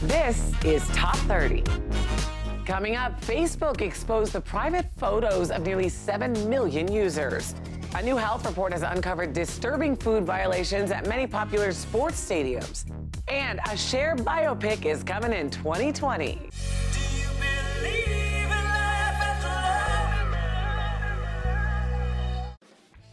This is Top 30. Coming up, Facebook exposed the private photos of nearly 7 million users. A new health report has uncovered disturbing food violations at many popular sports stadiums. And a Cher biopic is coming in 2020.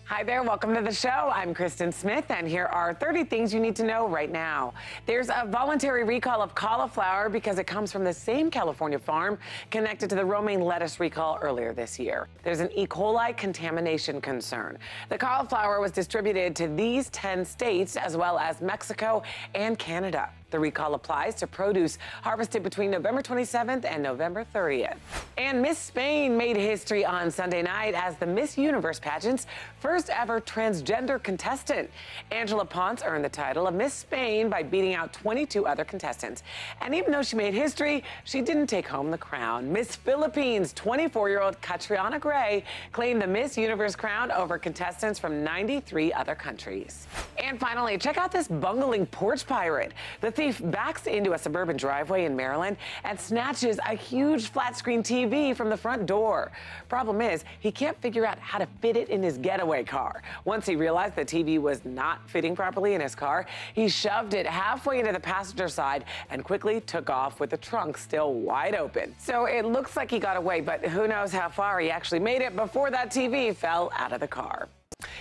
Hi there, welcome to the show. I'm Kristen Smith, and here are 30 things you need to know right now. There's a voluntary recall of cauliflower because it comes from the same California farm connected to the romaine lettuce recall earlier this year. There's an E. coli contamination concern. The cauliflower was distributed to these 10 states, as well as Mexico and Canada. The recall applies to produce harvested between November 27th and November 30th. And Miss Spain made history on Sunday night as the Miss Universe pageant's first ever transgender contestant. Angela Ponce earned the title of Miss Spain by beating out 22 other contestants. And even though she made history, she didn't take home the crown. Miss Philippines' 24-year-old Catriona Gray claimed the Miss Universe crown over contestants from 93 other countries. And finally, check out this bungling porch pirate. The thief backs into a suburban driveway in Maryland and snatches a huge flat-screen TV from the front door. Problem is, he can't figure out how to fit it in his getaway car. Once he realized the TV was not fitting properly in his car, he shoved it halfway into the passenger side and quickly took off with the trunk still wide open. So it looks like he got away, but who knows how far he actually made it before that TV fell out of the car.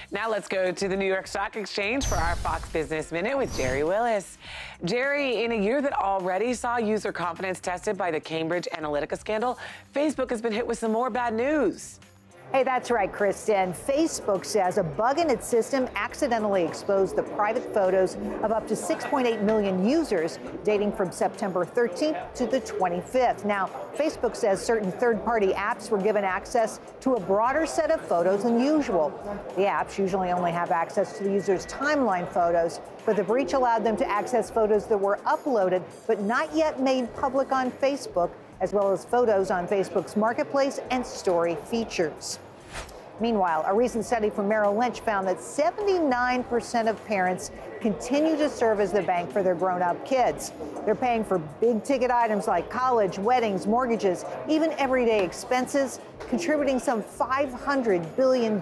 Now let's go to the New York Stock Exchange for our Fox Business Minute with Jerry Willis. Jerry, in a year that already saw user confidence tested by the Cambridge Analytica scandal, Facebook has been hit with some more bad news. Hey, that's right, Kristen. Facebook says a bug in its system accidentally exposed the private photos of up to 6.8 million users dating from September 13th to the 25th. Now, Facebook says certain third-party apps were given access to a broader set of photos than usual. The apps usually only have access to the user's timeline photos, but the breach allowed them to access photos that were uploaded but not yet made public on Facebook, as well as photos on Facebook's Marketplace and Story features. Meanwhile, a recent study from Merrill Lynch found that 79% of parents continue to serve as the bank for their grown-up kids. They're paying for big-ticket items like college, weddings, mortgages, even everyday expenses, contributing some $500 billion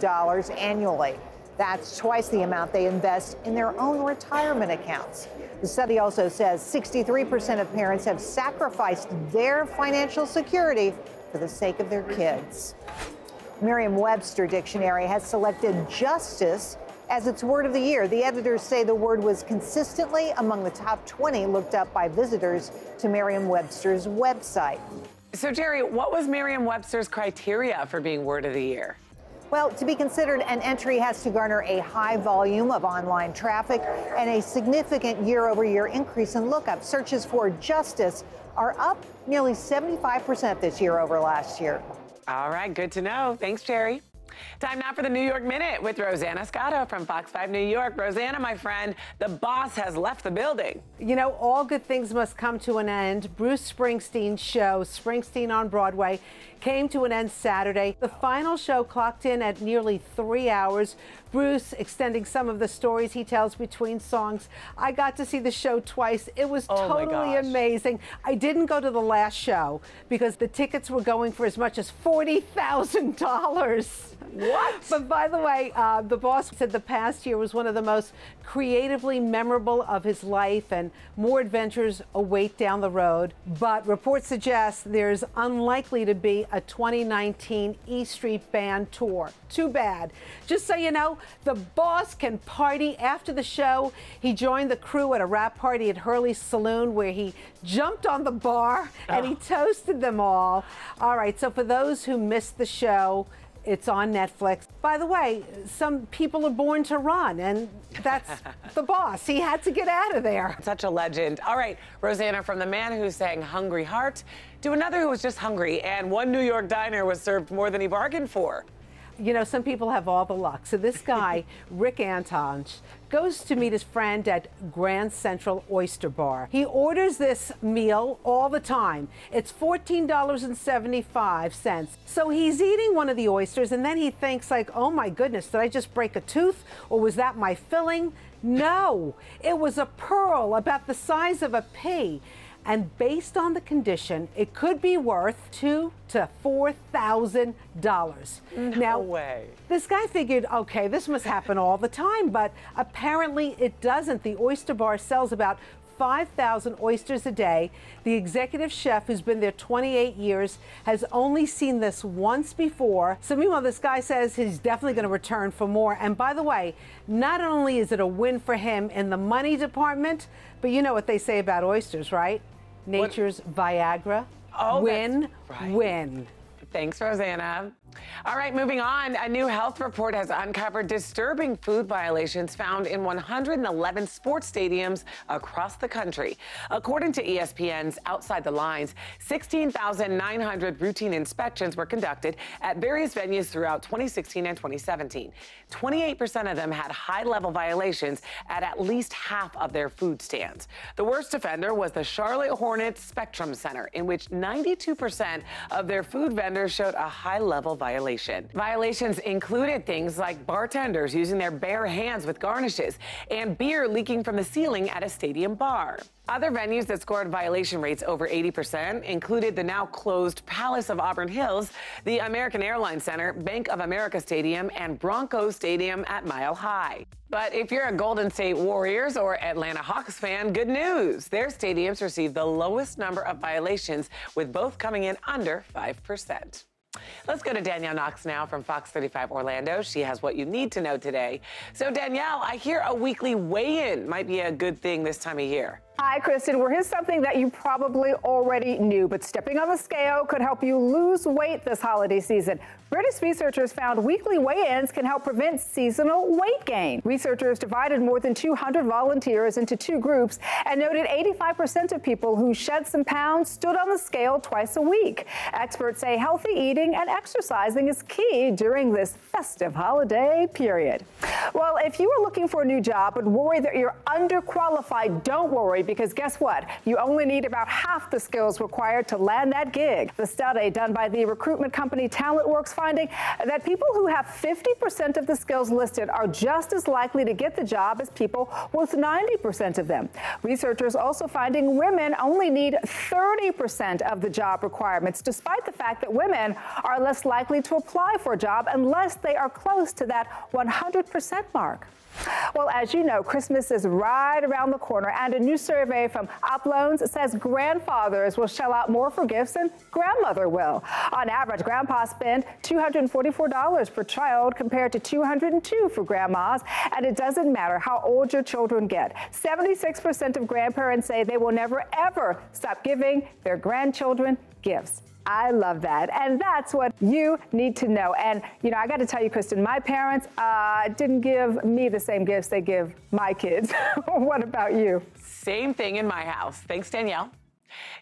annually. That's twice the amount they invest in their own retirement accounts. The study also says 63% of parents have sacrificed their financial security for the sake of their kids. Merriam-Webster Dictionary has selected justice as its word of the year. The editors say the word was consistently among the top 20 looked up by visitors to Merriam-Webster's website. So, Jerry, what was Merriam-Webster's criteria for being word of the year? Well, to be considered, an entry has to garner a high volume of online traffic and a significant year-over-year increase in lookup. Searches for justice are up nearly 75% this year over last year. All right, good to know. Thanks, Jerry. Time now for the New York Minute with Rosanna Scotto from Fox 5 New York. Rosanna, my friend, the boss has left the building. You know, all good things must come to an end. Bruce Springsteen's show, Springsteen on Broadway, came to an end Saturday. The final show clocked in at nearly 3 hours. Bruce extending some of the stories he tells between songs. I got to see the show twice. It was totally amazing. I didn't go to the last show because the tickets were going for as much as $40,000. What? But by the way, the boss said the past year was one of the most creatively memorable of his life and more adventures await down the road. But reports suggest there's unlikely to be a 2019 E Street Band tour. Too bad. Just so you know, the boss can party after the show. He joined the crew at a wrap party at Hurley's Saloon where he jumped on the bar and he toasted them all. All right, so for those who missed the show, it's on Netflix. By the way, some people are born to run, and that's the boss. He had to get out of there. Such a legend. All right, Rosanna, from the man who sang Hungry Heart to another who was just hungry, and one New York diner was served more than he bargained for. You know, some people have all the luck. So this guy, Rick Antonch, goes to meet his friend at Grand Central Oyster Bar. He orders this meal all the time. It's $14.75. So he's eating one of the oysters, and then he thinks like, oh my goodness, did I just break a tooth? Or was that my filling? No, it was a pearl about the size of a pea. And based on the condition, it could be worth $2,000 to $4,000. No way. This guy figured, okay, this must happen all the time, but apparently it doesn't. The oyster bar sells about 5,000 oysters a day. The executive chef, who's been there 28 years, has only seen this once before. So meanwhile, this guy says he's definitely going to return for more. And by the way, not only is it a win for him in the money department, but you know what they say about oysters, right? Nature's Viagra. Oh, win, right. win. Thanks, Rosanna. All right, moving on. A new health report has uncovered disturbing food violations found in 111 sports stadiums across the country. According to ESPN's Outside the Lines, 16,900 routine inspections were conducted at various venues throughout 2016 and 2017. 28% of them had high-level violations at least half of their food stands. The worst offender was the Charlotte Hornets Spectrum Center, in which 92% of their food vendors showed a high-level violation. Violations included things like bartenders using their bare hands with garnishes and beer leaking from the ceiling at a stadium bar. Other venues that scored violation rates over 80% included the now closed Palace of Auburn Hills, the American Airlines Center, Bank of America Stadium, and Broncos Stadium at Mile High. But if you're a Golden State Warriors or Atlanta Hawks fan, good news. Their stadiums received the lowest number of violations, with both coming in under 5%. Let's go to Danielle Knox now from Fox 35 Orlando. She has what you need to know today. So Danielle, I hear a weekly weigh-in might be a good thing this time of year. Hi, Kristen. Well, here's something that you probably already knew, but stepping on the scale could help you lose weight this holiday season. British researchers found weekly weigh-ins can help prevent seasonal weight gain. Researchers divided more than 200 volunteers into two groups and noted 85% of people who shed some pounds stood on the scale twice a week. Experts say healthy eating and exercising is key during this festive holiday period. Well, if you are looking for a new job but worry that you're underqualified, don't worry, because guess what? You only need about half the skills required to land that gig. The study done by the recruitment company TalentWorks finding that people who have 50% of the skills listed are just as likely to get the job as people with 90% of them. Researchers also finding women only need 30% of the job requirements, despite the fact that women are less likely to apply for a job unless they are close to that 100% mark. Well, as you know, Christmas is right around the corner, and a new survey from UpLoans says grandfathers will shell out more for gifts than grandmother will. On average, grandpas spend $244 per child compared to $202 for grandmas, and it doesn't matter how old your children get. 76% of grandparents say they will never, ever stop giving their grandchildren gifts. I love that. And that's what you need to know. And, you know, I got to tell you, Kristen, my parents didn't give me the same gifts they give my kids. What about you? Same thing in my house. Thanks, Danielle.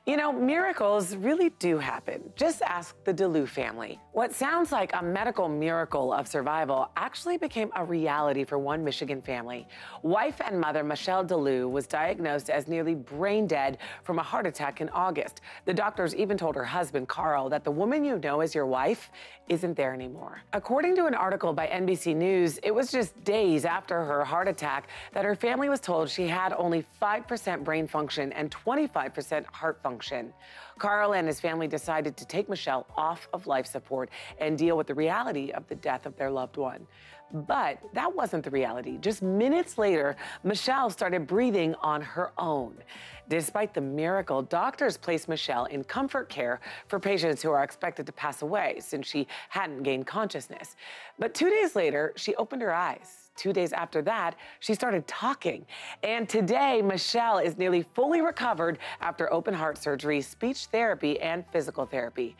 You know, miracles really do happen. Just ask the Duluth family. What sounds like a medical miracle of survival actually became a reality for one Michigan family. Wife and mother Michelle Duluth was diagnosed as nearly brain dead from a heart attack in August. The doctors even told her husband, Carl, that the woman you know as your wife isn't there anymore. According to an article by NBC News, it was just days after her heart attack that her family was told she had only 5% brain function and 25% heart function. Carl and his family decided to take Michelle off of life support and deal with the reality of the death of their loved one. But that wasn't the reality. Just minutes later, Michelle started breathing on her own. Despite the miracle, doctors placed Michelle in comfort care for patients who are expected to pass away since she hadn't gained consciousness. But 2 days later, she opened her eyes. 2 days after that, she started talking. And today, Michelle is nearly fully recovered after open heart surgery, speech therapy, and physical therapy.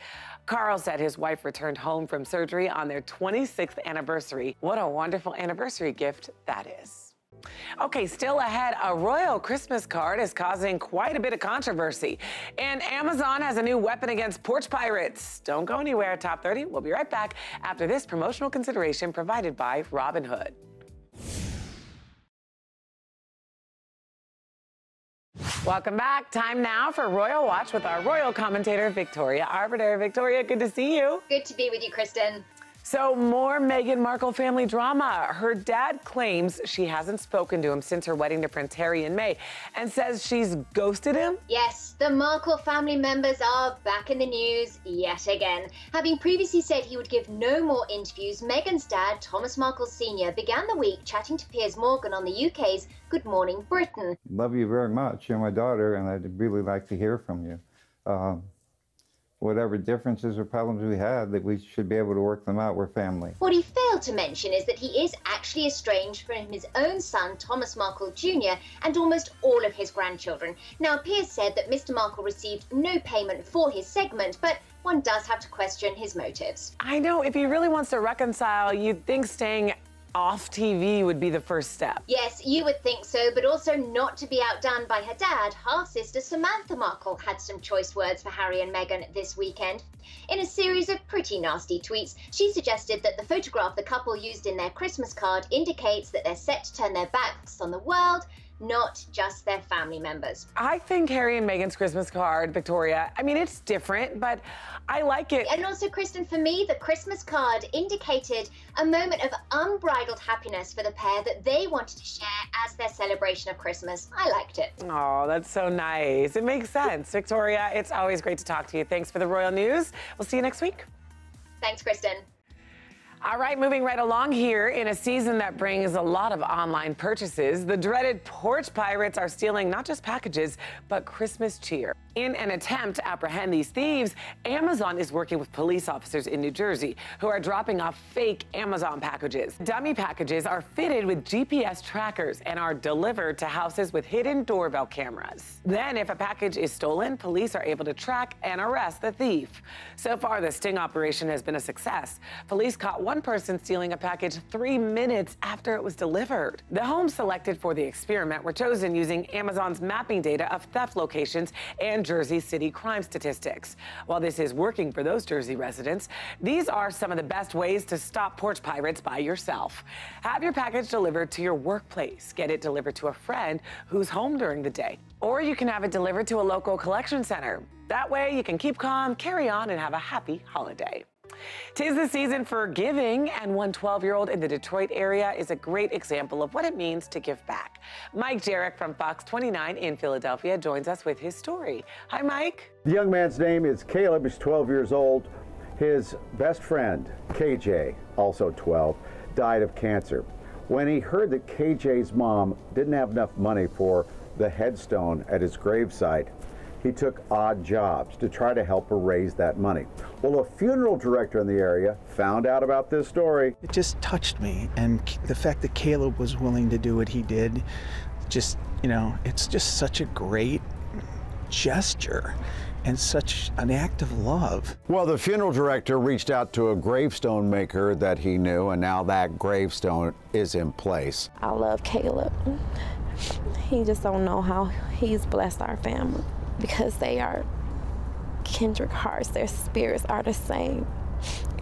Carl said his wife returned home from surgery on their 26th anniversary. What a wonderful anniversary gift that is. Okay, still ahead, a royal Christmas card is causing quite a bit of controversy. And Amazon has a new weapon against porch pirates. Don't go anywhere, Top 30. We'll be right back after this promotional consideration provided by Robinhood. Welcome back. Time now for Royal Watch with our royal commentator, Victoria Arbiter. Victoria, good to see you. Good to be with you, Kristen. So more Meghan Markle family drama. Her dad claims she hasn't spoken to him since her wedding to Prince Harry in May and says she's ghosted him. Yes, the Markle family members are back in the news yet again. Having previously said he would give no more interviews, Meghan's dad, Thomas Markle Sr., began the week chatting to Piers Morgan on the UK's Good Morning Britain. Love you very much. You're my daughter, and I'd really like to hear from you. Whatever differences or problems we had, that we should be able to work them out. We're family. What he failed to mention is that he is actually estranged from his own son, Thomas Markle Jr., and almost all of his grandchildren. Now, Piers said that Mr. Markle received no payment for his segment, but one does have to question his motives. I know, if he really wants to reconcile, you'd think staying off TV would be the first step. Yes, you would think so, but also not to be outdone by her dad, half-sister Samantha Markle had some choice words for Harry and Meghan this weekend. In a series of pretty nasty tweets, she suggested that the photograph the couple used in their Christmas card indicates that they're set to turn their backs on the world, not just their family members. I think Harry and Meghan's Christmas card, Victoria, I mean, it's different, but I like it. And also, Kristen, for me, the Christmas card indicated a moment of unbridled happiness for the pair that they wanted to share as their celebration of Christmas. I liked it. Oh, that's so nice. It makes sense. Victoria, it's always great to talk to you. Thanks for the royal news. We'll see you next week. Thanks, Kristen. All right, moving right along here, in a season that brings a lot of online purchases, the dreaded porch pirates are stealing not just packages, but Christmas cheer. In an attempt to apprehend these thieves, Amazon is working with police officers in New Jersey who are dropping off fake Amazon packages. Dummy packages are fitted with GPS trackers and are delivered to houses with hidden doorbell cameras. Then, if a package is stolen, police are able to track and arrest the thief. So far, the sting operation has been a success. Police caught one person stealing a package 3 minutes after it was delivered. The homes selected for the experiment were chosen using Amazon's mapping data of theft locations and Jersey City crime statistics. While this is working for those Jersey residents, these are some of the best ways to stop porch pirates by yourself. Have your package delivered to your workplace. Get it delivered to a friend who's home during the day. Or you can have it delivered to a local collection center. That way you can keep calm, carry on, and have a happy holiday. 'Tis the season for giving, and one 12-year-old in the Detroit area is a great example of what it means to give back. Mike Jarek from Fox 29 in Philadelphia joins us with his story. Hi, Mike. The young man's name is Caleb. He's 12 years old. His best friend, KJ, also 12, died of cancer. When he heard that KJ's mom didn't have enough money for the headstone at his gravesite, he took odd jobs to try to help her raise that money. Well, a funeral director in the area found out about this story. It just touched me, and the fact that Caleb was willing to do what he did, just, you know, it's just such a great gesture and such an act of love. Well, the funeral director reached out to a gravestone maker that he knew, and now that gravestone is in place. I love Caleb. He just don't know how he's blessed our family, because they are kindred hearts. Their spirits are the same.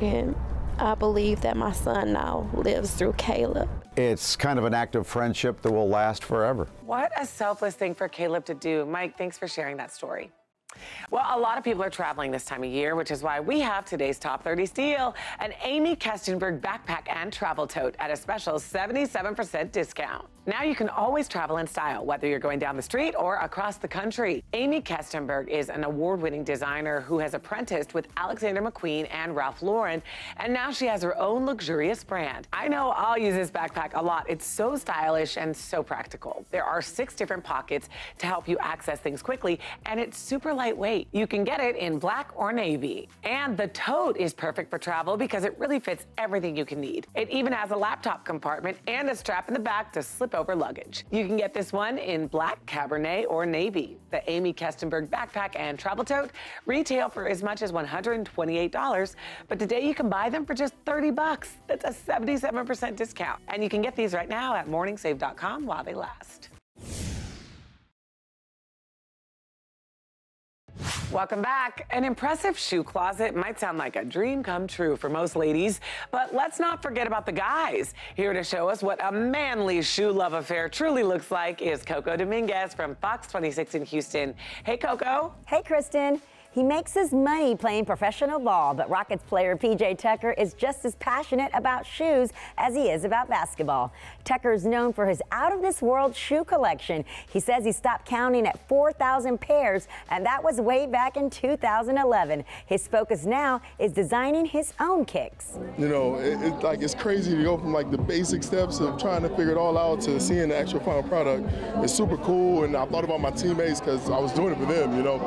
And I believe that my son now lives through Caleb. It's kind of an act of friendship that will last forever. What a selfless thing for Caleb to do. Mike, thanks for sharing that story. Well, a lot of people are traveling this time of year, which is why we have today's Top 30 steal, an Amy Kestenberg backpack and travel tote at a special 77% discount. Now you can always travel in style, whether you're going down the street or across the country. Amy Kestenberg is an award-winning designer who has apprenticed with Alexander McQueen and Ralph Lauren, and now she has her own luxurious brand. I know I'll use this backpack a lot. It's so stylish and so practical. There are 6 different pockets to help you access things quickly, and it's super lightweight. You can get it in black or navy. And the tote is perfect for travel because it really fits everything you can need. It even has a laptop compartment and a strap in the back to slip over luggage. You can get this one in black, cabernet, or navy. The Amy Kestenberg backpack and travel tote retail for as much as $128, but today you can buy them for just $30. That's a 77% discount. And you can get these right now at morningsave.com while they last. Welcome back. An impressive shoe closet might sound like a dream come true for most ladies, but let's not forget about the guys. Here to show us what a manly shoe love affair truly looks like is Coco Dominguez from Fox 26 in Houston. Hey, Coco. Hey, Kristen. He makes his money playing professional ball, but Rockets player P.J. Tucker is just as passionate about shoes as he is about basketball. Tucker is known for his out-of-this-world shoe collection. He says he stopped counting at 4,000 pairs, and that was way back in 2011. His focus now is designing his own kicks. You know, it's crazy to go from like the basic steps of trying to figure it all out to seeing the actual final product. It's super cool, and I thought about my teammates because I was doing it for them, you know.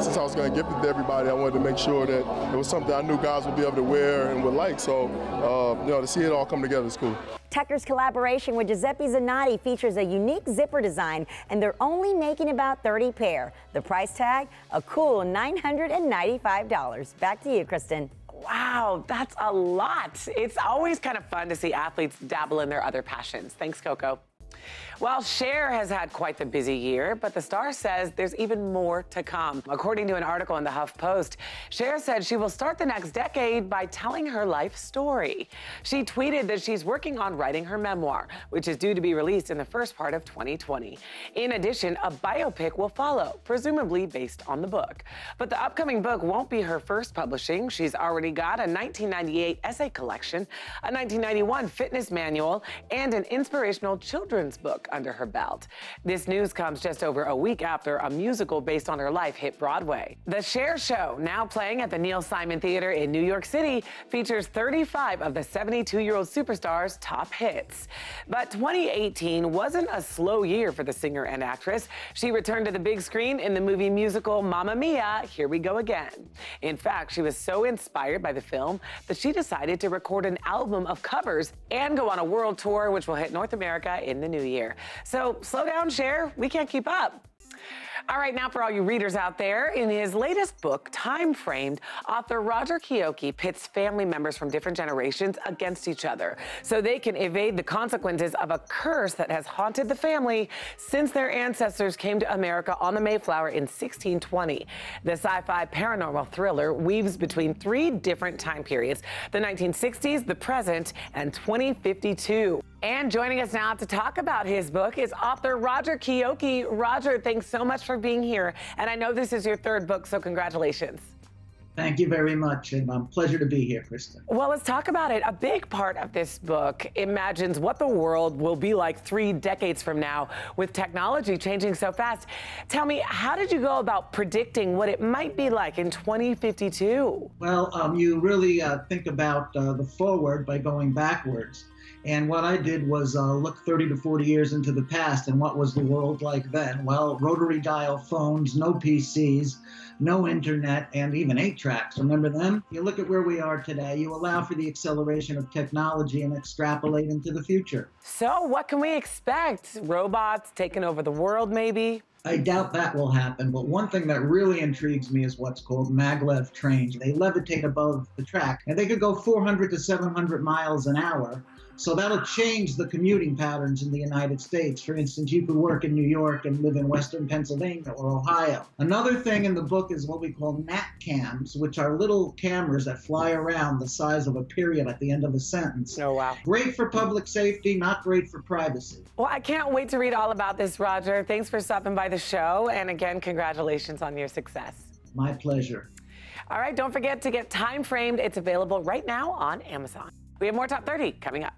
Since I was going to gift it to everybody, I wanted to make sure that it was something I knew guys would be able to wear and would like. So, to see it all come together is cool. Tucker's collaboration with Giuseppe Zanotti features a unique zipper design, and they're only making about 30 pair. The price tag, a cool $995. Back to you, Kristen. Wow, that's a lot. It's always kind of fun to see athletes dabble in their other passions. Thanks, Coco. Well, Cher has had quite the busy year, but the star says there's even more to come. According to an article in the HuffPost, Cher said she will start the next decade by telling her life story. She tweeted that she's working on writing her memoir, which is due to be released in the first part of 2020. In addition, a biopic will follow, presumably based on the book. But the upcoming book won't be her first publishing. She's already got a 1998 essay collection, a 1991 fitness manual, and an inspirational children's book under her belt. This news comes just over a week after a musical based on her life hit Broadway. The Cher Show, now playing at the Neil Simon Theater in New York City, features 35 of the 72-year-old superstar's top hits. But 2018 wasn't a slow year for the singer and actress. She returned to the big screen in the movie musical Mamma Mia, Here We Go Again. In fact, she was so inspired by the film that she decided to record an album of covers and go on a world tour, which will hit North America in the new year. So slow down, Cher. We can't keep up. All right, now for all you readers out there, in his latest book, Time Framed, author Roger Keough pits family members from different generations against each other so they can evade the consequences of a curse that has haunted the family since their ancestors came to America on the Mayflower in 1620. The sci-fi paranormal thriller weaves between three different time periods: the 1960s, the present, and 2052. And joining us now to talk about his book is author Roger Keough. Roger, thanks so much for being here. And I know this is your third book, so congratulations. Thank you very much, and pleasure to be here, Kristen. Well, let's talk about it. A big part of this book imagines what the world will be like 3 decades from now with technology changing so fast. Tell me, how did you go about predicting what it might be like in 2052? Well, you really think about the forward by going backwards. And what I did was look 30 to 40 years into the past, and what was the world like then? Well, rotary dial phones, no PCs, no internet, and even 8-tracks. Remember them? You look at where we are today, you allow for the acceleration of technology and extrapolate into the future. So what can we expect? Robots taking over the world, maybe? I doubt that will happen, but one thing that really intrigues me is what's called maglev trains. They levitate above the track, and they could go 400 to 700 miles an hour. So that'll change the commuting patterns in the United States. For instance, you could work in New York and live in Western Pennsylvania or Ohio. Another thing in the book is what we call nat cams, which are little cameras that fly around the size of a period at the end of a sentence. Oh, wow. Great for public safety, not great for privacy. Well, I can't wait to read all about this, Roger. Thanks for stopping by the show. And again, congratulations on your success. My pleasure. All right, don't forget to get Time Framed. It's available right now on Amazon. We have more Top 30 coming up.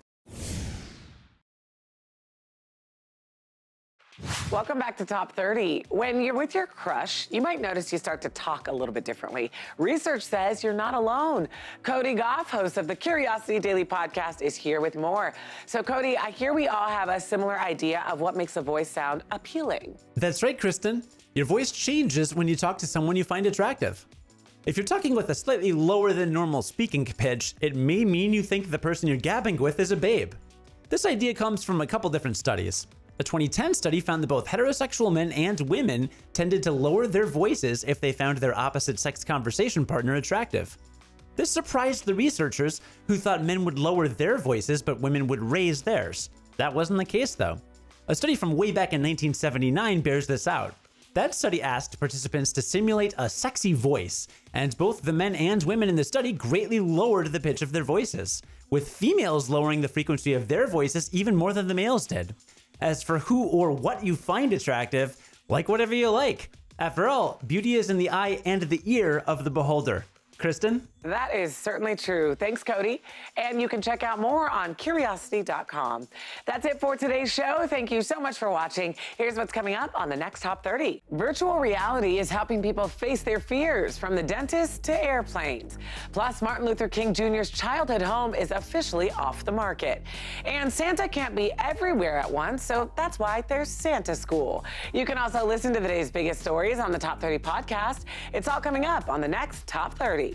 Welcome back to Top 30. When you're with your crush, you might notice you start to talk a little bit differently. Research says you're not alone. Cody Gough, host of the Curiosity Daily podcast, is here with more. So, Cody, I hear we all have a similar idea of what makes a voice sound appealing. That's right, Kristen. Your voice changes when you talk to someone you find attractive. If you're talking with a slightly lower than normal speaking pitch, it may mean you think the person you're gabbing with is a babe. This idea comes from a couple different studies. A 2010 study found that both heterosexual men and women tended to lower their voices if they found their opposite-sex conversation partner attractive. This surprised the researchers, who thought men would lower their voices but women would raise theirs. That wasn't the case, though. A study from way back in 1979 bears this out. That study asked participants to simulate a sexy voice, and both the men and women in the study greatly lowered the pitch of their voices, with females lowering the frequency of their voices even more than the males did. As for who or what you find attractive, like whatever you like. After all, beauty is in the eye and the ear of the beholder. Kristen? That is certainly true. Thanks, Cody. And you can check out more on curiosity.com. That's it for today's show. Thank you so much for watching. Here's what's coming up on the next Top 30. Virtual reality is helping people face their fears, from the dentist to airplanes. Plus, Martin Luther King Jr.'s childhood home is officially off the market. And Santa can't be everywhere at once, so that's why there's Santa School. You can also listen to today's biggest stories on the Top 30 podcast. It's all coming up on the next Top 30.